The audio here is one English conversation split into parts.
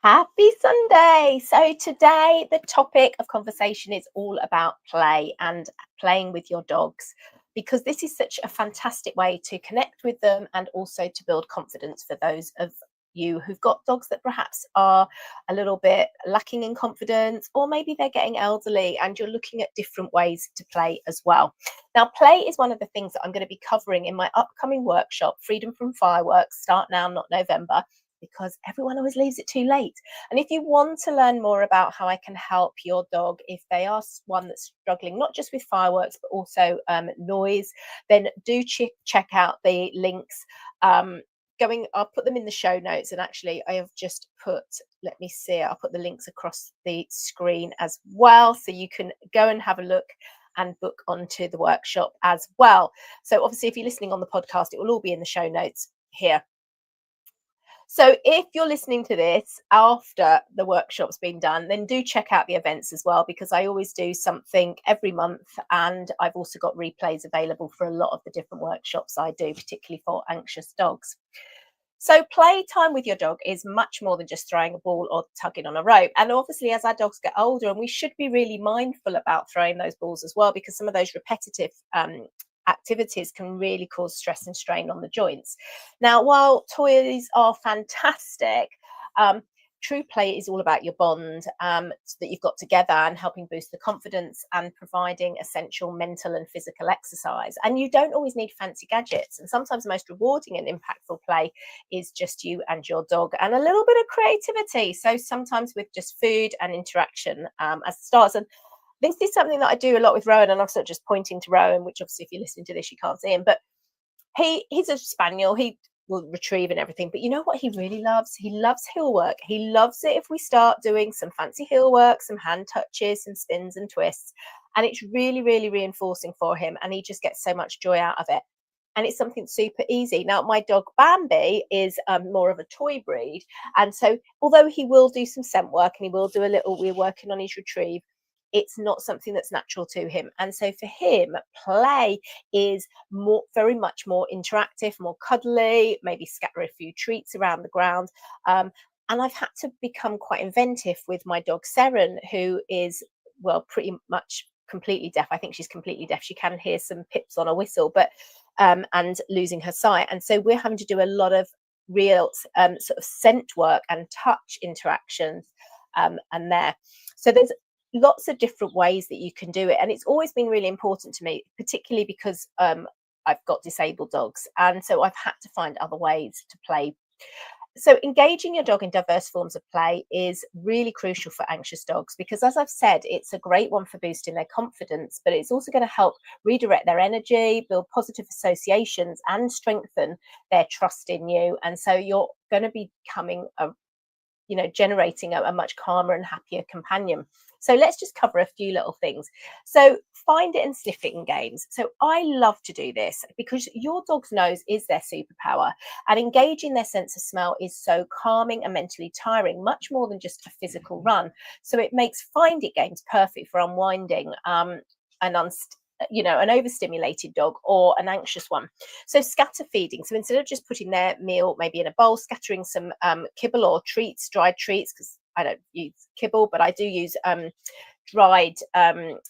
Happy Sunday. So today the topic of conversation is all about play and playing with your dogs, because this is such a fantastic way to connect with them and also to build confidence for those of you who've got dogs that perhaps are a little bit lacking in confidence, or maybe they're getting elderly and you're looking at different ways to play as well. Now, play is one of the things that I'm going to be covering in my upcoming workshop, Freedom from Fireworks. Start now, not November, because everyone always leaves it too late. And if you want to learn more about how I can help your dog if they are one that's struggling, not just with fireworks, but also noise, then do check out the links. I'll put them in the show notes. And actually, I have just put, let me see, I'll put the links across the screen as well. So you can go and have a look and book onto the workshop as well. So obviously, if you're listening on the podcast, it will all be in the show notes here. So if you're listening to this after the workshop's been done, then do check out the events as well, because I always do something every month, and I've also got replays available for a lot of the different workshops I do, particularly for anxious dogs. So playtime with your dog is much more than just throwing a ball or tugging on a rope. And obviously, as our dogs get older, and we should be really mindful about throwing those balls as well, because some of those repetitive activities can really cause stress and strain on the joints. Now, while toys are fantastic, true play is all about your bond that you've got together, and helping boost the confidence and providing essential mental and physical exercise. And you don't always need fancy gadgets. And sometimes the most rewarding and impactful play is just you and your dog and a little bit of creativity. So sometimes with just food and interaction as the stars. And this is something that I do a lot with Rowan, and I'm sort of just pointing to Rowan, which obviously if you're listening to this, you can't see him, but he's a spaniel. He will retrieve and everything, but you know what he really loves? He loves heel work. He loves it if we start doing some fancy heel work, some hand touches, some spins and twists, and it's really, really reinforcing for him, and he just gets so much joy out of it. And it's something super easy. Now, my dog Bambi is more of a toy breed, and so although he will do some scent work and he will do a little, we're working on his retrieve, it's not something that's natural to him. And so for him, play is very much more interactive, more cuddly, maybe scatter a few treats around the ground. And I've had to become quite inventive with my dog Seren, who is, well, pretty much completely deaf. I think she's completely deaf. She can hear some pips on a whistle, but and losing her sight. And so we're having to do a lot of real sort of scent work and touch interactions and there. So there's lots of different ways that you can do it, and it's always been really important to me, particularly because I've got disabled dogs, and so I've had to find other ways to play. So engaging your dog in diverse forms of play is really crucial for anxious dogs, because as I've said, it's a great one for boosting their confidence, but it's also going to help redirect their energy, build positive associations, and strengthen their trust in you. And so you're going to be becoming generating a much calmer and happier companion. So let's just cover a few little things. So find it and sniff it in games. So I love to do this because your dog's nose is their superpower, and engaging their sense of smell is so calming and mentally tiring, much more than just a physical run. So it makes find it games perfect for unwinding an overstimulated dog or an anxious one. So scatter feeding. So instead of just putting their meal maybe in a bowl, scattering some kibble or treats, dried treats, because I don't use kibble, but I do use dried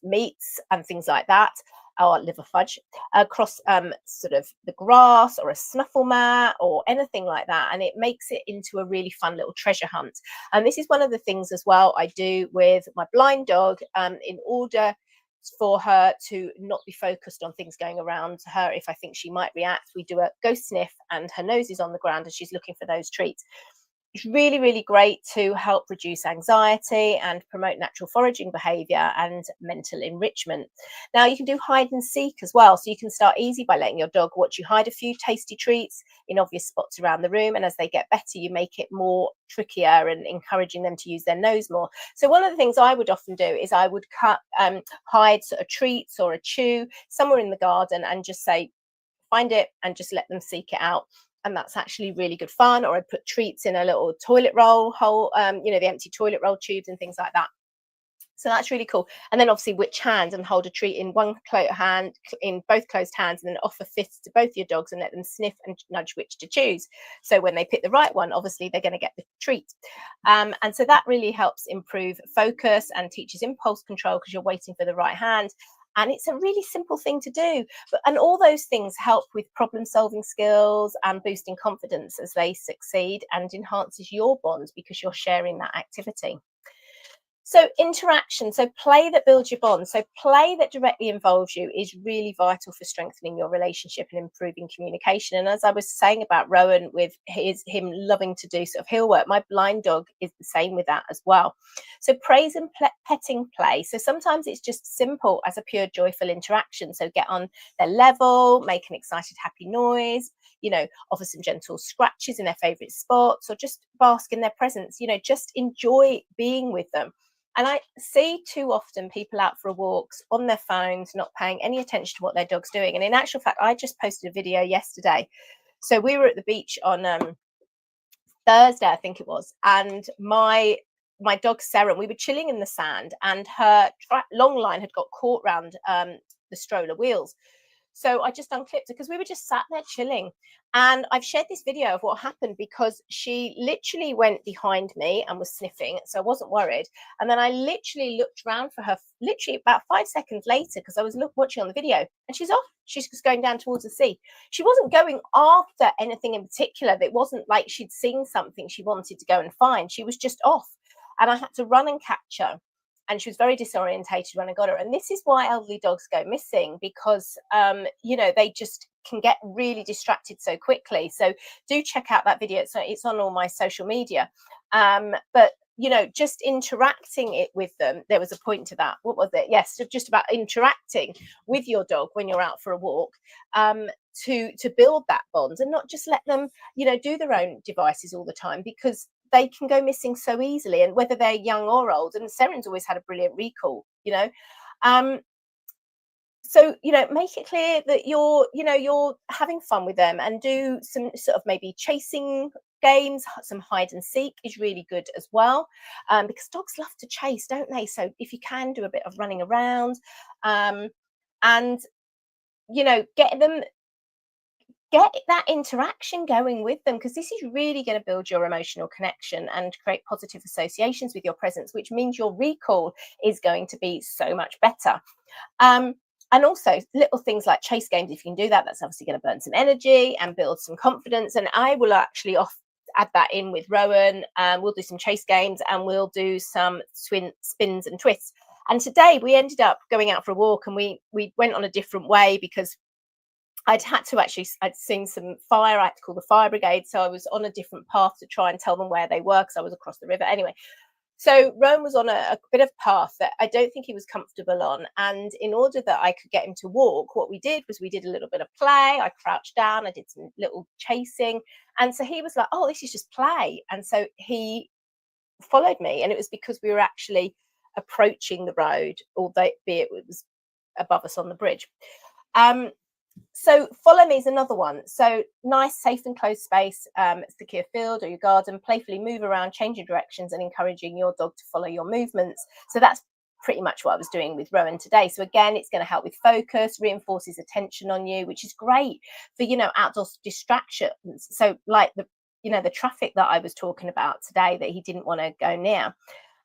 meats and things like that, or liver fudge, across sort of the grass or a snuffle mat or anything like that. And it makes it into a really fun little treasure hunt. And this is one of the things as well I do with my blind dog, in order for her to not be focused on things going around her. If I think she might react, we do a go sniff, and her nose is on the ground and she's looking for those treats. It's really, really great to help reduce anxiety and promote natural foraging behaviour and mental enrichment. Now, you can do hide and seek as well. So you can start easy by letting your dog watch you hide a few tasty treats in obvious spots around the room. And as they get better, you make it more trickier and encouraging them to use their nose more. So one of the things I would often do is I would hide sort of treats or a chew somewhere in the garden and just say, find it, and just let them seek it out. And that's actually really good fun. Or I put treats in a little toilet roll hole, the empty toilet roll tubes and things like that. So that's really cool. And then obviously which hand, and hold a treat in one hand, in both closed hands, and then offer fists to both your dogs and let them sniff and nudge which to choose. So when they pick the right one, obviously they're going to get the treat. And so that really helps improve focus and teaches impulse control because you're waiting for the right hand. And it's a really simple thing to do. And all those things help with problem solving skills and boosting confidence as they succeed, and enhances your bond because you're sharing that activity. So interaction, so play that builds your bond. So play that directly involves you is really vital for strengthening your relationship and improving communication. And as I was saying about Rowan, with him loving to do sort of heel work, my blind dog is the same with that as well. So praise and petting play. So sometimes it's just simple as a pure joyful interaction. So get on their level, make an excited, happy noise, offer some gentle scratches in their favorite spots, or just bask in their presence, just enjoy being with them. And I see too often people out for walks on their phones, not paying any attention to what their dog's doing. And in actual fact, I just posted a video yesterday. So we were at the beach on Thursday, I think it was, and my dog Sarah, we were chilling in the sand, and her long line had got caught round the stroller wheels. So I just unclipped her because we were just sat there chilling. And I've shared this video of what happened because she literally went behind me and was sniffing. So I wasn't worried. And then I literally looked around for her, literally about 5 seconds later, because I was watching on the video, and she's off. She's just going down towards the sea. She wasn't going after anything in particular. It wasn't like she'd seen something she wanted to go and find. She was just off. And I had to run and catch her. And she was very disorientated when I got her. And this is why elderly dogs go missing, because, they just can get really distracted so quickly. So do check out that video. It's on all my social media. But, just interacting it with them. There was a point to that. What was it? Yes, just about interacting with your dog when you're out for a walk, to build that bond, and not just let them, do their own devices all the time, because they can go missing so easily, and whether they're young or old. And Seren's always had a brilliant recall, so make it clear that you're having fun with them, and do some sort of maybe chasing games. Some hide and seek is really good as well, because dogs love to chase, don't they? So if you can do a bit of running around, and get that interaction going with them, because this is really going to build your emotional connection and create positive associations with your presence, which means your recall is going to be so much better. And also little things like chase games, if you can do that, that's obviously going to burn some energy and build some confidence. And I will actually add that in with Rowan. We'll do some chase games, and we'll do some spins and twists. And today we ended up going out for a walk, and we went on a different way because I'd seen some fire. I had to call the fire brigade. So I was on a different path to try and tell them where they were, because I was across the river. Anyway, so Rowan was on a bit of path that I don't think he was comfortable on. And in order that I could get him to walk, what we did was we did a little bit of play. I crouched down. I did some little chasing. And so he was like, oh, this is just play. And so he followed me. And it was because we were actually approaching the road, albeit it was above us on the bridge. So follow me is another one. So nice, safe and closed space, secure field or your garden, playfully move around, changing directions and encouraging your dog to follow your movements. So that's pretty much what I was doing with Rowan today. So again, it's going to help with focus, reinforces attention on you, which is great for, outdoor distractions. So like the traffic that I was talking about today that he didn't want to go near.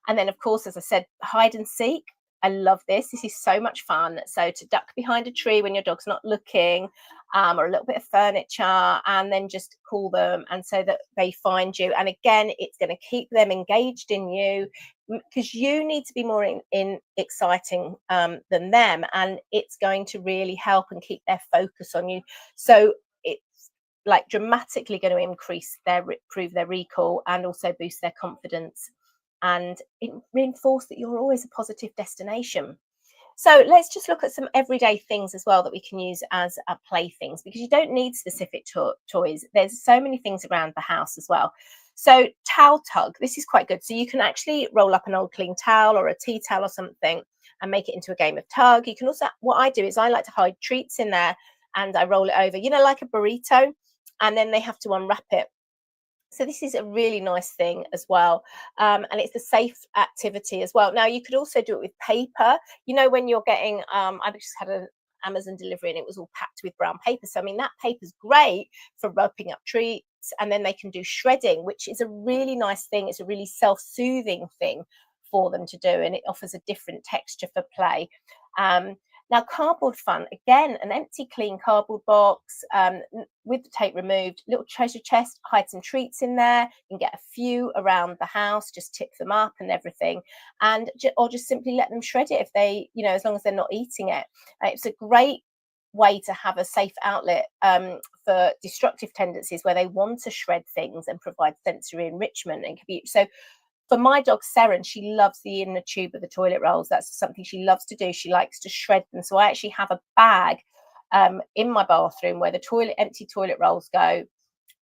And then, of course, as I said, hide and seek. I love this. This is so much fun. So to duck behind a tree when your dog's not looking, or a little bit of furniture, and then just call them, and so that they find you. And again, it's going to keep them engaged in you, because you need to be more in exciting than them, and it's going to really help and keep their focus on you. So it's like dramatically going to improve their recall, and also boost their confidence, and it reinforce that you're always a positive destination. So let's just look at some everyday things as well that we can use as playthings, because you don't need specific toys. There's so many things around the house as well. So towel tug, this is quite good. So you can actually roll up an old clean towel or a tea towel or something and make it into a game of tug. You can also, what I do is I like to hide treats in there, and I roll it over, like a burrito, and then they have to unwrap it. So this is a really nice thing as well. And it's a safe activity as well. Now, you could also do it with paper. You know, when you're getting, I just had an Amazon delivery and it was all packed with brown paper. So, I mean, that paper's great for wrapping up treats. And then they can do shredding, which is a really nice thing. It's a really self-soothing thing for them to do. And it offers a different texture for play. Now, cardboard fun, again, an empty, clean cardboard box with the tape removed, little treasure chest, hide some treats in there. You can get a few around the house, just tip them up and everything. And or just simply let them shred it if they, you know, as long as they're not eating it. It's a great way to have a safe outlet for destructive tendencies where they want to shred things and provide sensory enrichment and so for my dog Seren, she loves the inner tube of the toilet rolls. That's something she loves to do. She likes to shred them. So I actually have a bag in my bathroom where the empty toilet rolls go,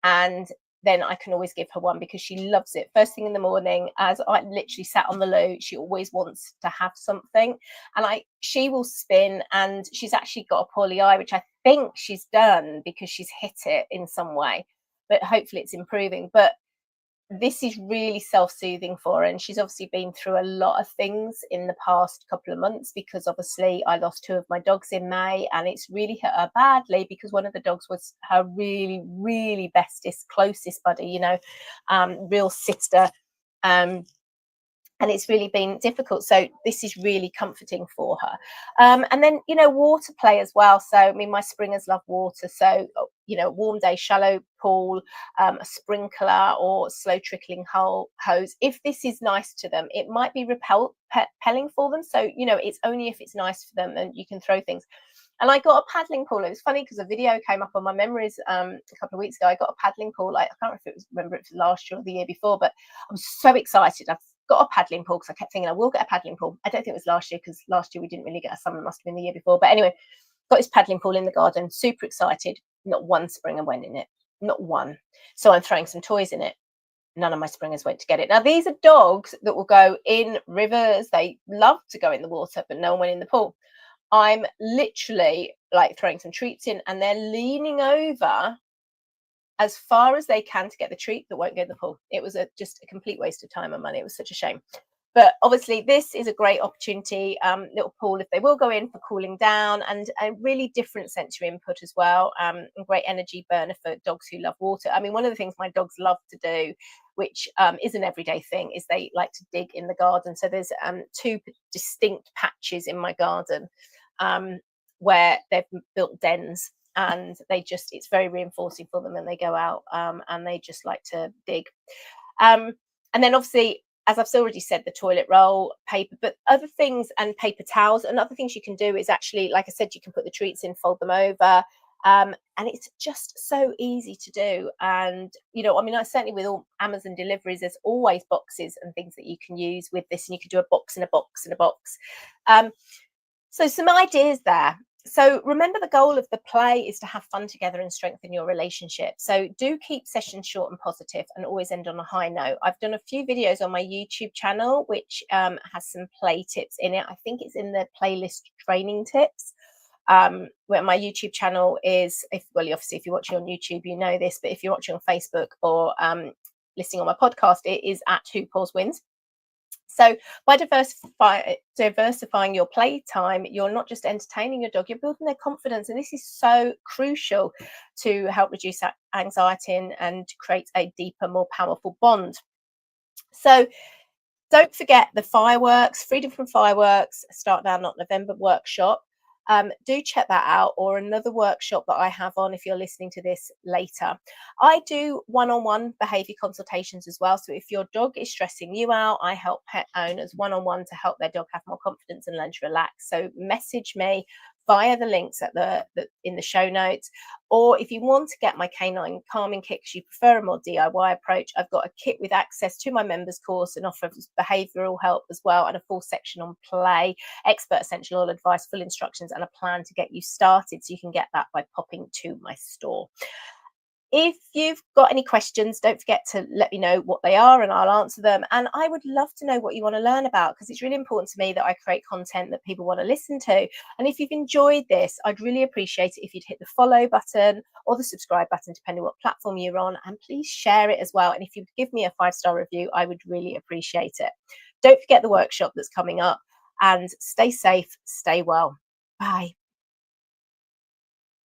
and then I can always give her one because she loves it. First thing in the morning, as I literally sat on the loo, she always wants to have something, and she will spin. And she's actually got a poorly eye, which I think she's done because she's hit it in some way, but hopefully it's improving. But this is really self-soothing for her, and she's obviously been through a lot of things in the past couple of months because obviously I lost 2 of my dogs in May, and it's really hit her badly because one of the dogs was her really, really bestest, closest buddy, you know, real sister, and it's really been difficult. So this is really comforting for her. And then, you know, water play as well. So, I mean, my springers love water. So, you know, warm day, shallow pool, a sprinkler or slow trickling hose. If this is nice to them, it might be repelling for them. So, you know, it's only if it's nice for them and you can throw things. And I got a paddling pool. It was funny because a video came up on my memories a couple of weeks ago. I got a paddling pool. Like, I can't remember if it was last year or the year before, but I'm so excited. I've got a paddling pool because I kept thinking I will get a paddling pool. I don't think it was last year because last year we didn't really get a summer. It must have been the year before. But anyway, got this paddling pool in the garden. Super excited. Not one springer went in it. Not one. So I'm throwing some toys in it. None of my springers went to get it. Now, these are dogs that will go in rivers. They love to go in the water, but no one went in the pool. I'm literally like throwing some treats in and they're leaning over as far as they can to get the treat that won't go in the pool. It was just a complete waste of time and money. It was such a shame. But obviously this is a great opportunity, little pool if they will go in for cooling down, and a really different sensory input as well, and great energy burner for dogs who love water. I mean, one of the things my dogs love to do, which is an everyday thing, is they like to dig in the garden. So there's 2 distinct patches in my garden where they've built dens, and it's very reinforcing for them, and they go out and they just like to dig. And then obviously, as I've already said, the toilet roll, paper, but other things, and paper towels, and other things you can do is actually, like I said, you can put the treats in, fold them over, and it's just so easy to do. And, you know, I mean, certainly with all Amazon deliveries, there's always boxes and things that you can use with this, and you can do a box and a box and a box. So some ideas there. So remember, the goal of the play is to have fun together and strengthen your relationship. So do keep sessions short and positive and always end on a high note. I've done a few videos on my YouTube channel, which has some play tips in it. I think it's in the playlist training tips. Where my YouTube channel is, obviously if you're watching on YouTube, you know this, but if you're watching on Facebook or listening on my podcast, it is at Who Paws Wins. So by diversifying your playtime, you're not just entertaining your dog, you're building their confidence. And this is so crucial to help reduce anxiety and create a deeper, more powerful bond. So don't forget the fireworks, Freedom from Fireworks, Start Now Not November workshop. Do check that out, or another workshop that I have on if you're listening to this later. I do one-on-one behaviour consultations as well. So if your dog is stressing you out, I help pet owners one-on-one to help their dog have more confidence and learn to relax. So message me via the links in the show notes. Or if you want to get my canine calming kit, you prefer a more DIY approach, I've got a kit with access to my members course and offers behavioural help as well, and a full section on play, expert essential advice, full instructions, and a plan to get you started. So you can get that by popping to my store. If you've got any questions, don't forget to let me know what they are and I'll answer them. And I would love to know what you want to learn about, because it's really important to me that I create content that people want to listen to. And if you've enjoyed this, I'd really appreciate it if you'd hit the follow button or the subscribe button, depending what platform you're on, and please share it as well. And if you'd give me a 5-star review, I would really appreciate it. Don't forget the workshop that's coming up, and stay safe, stay well. Bye.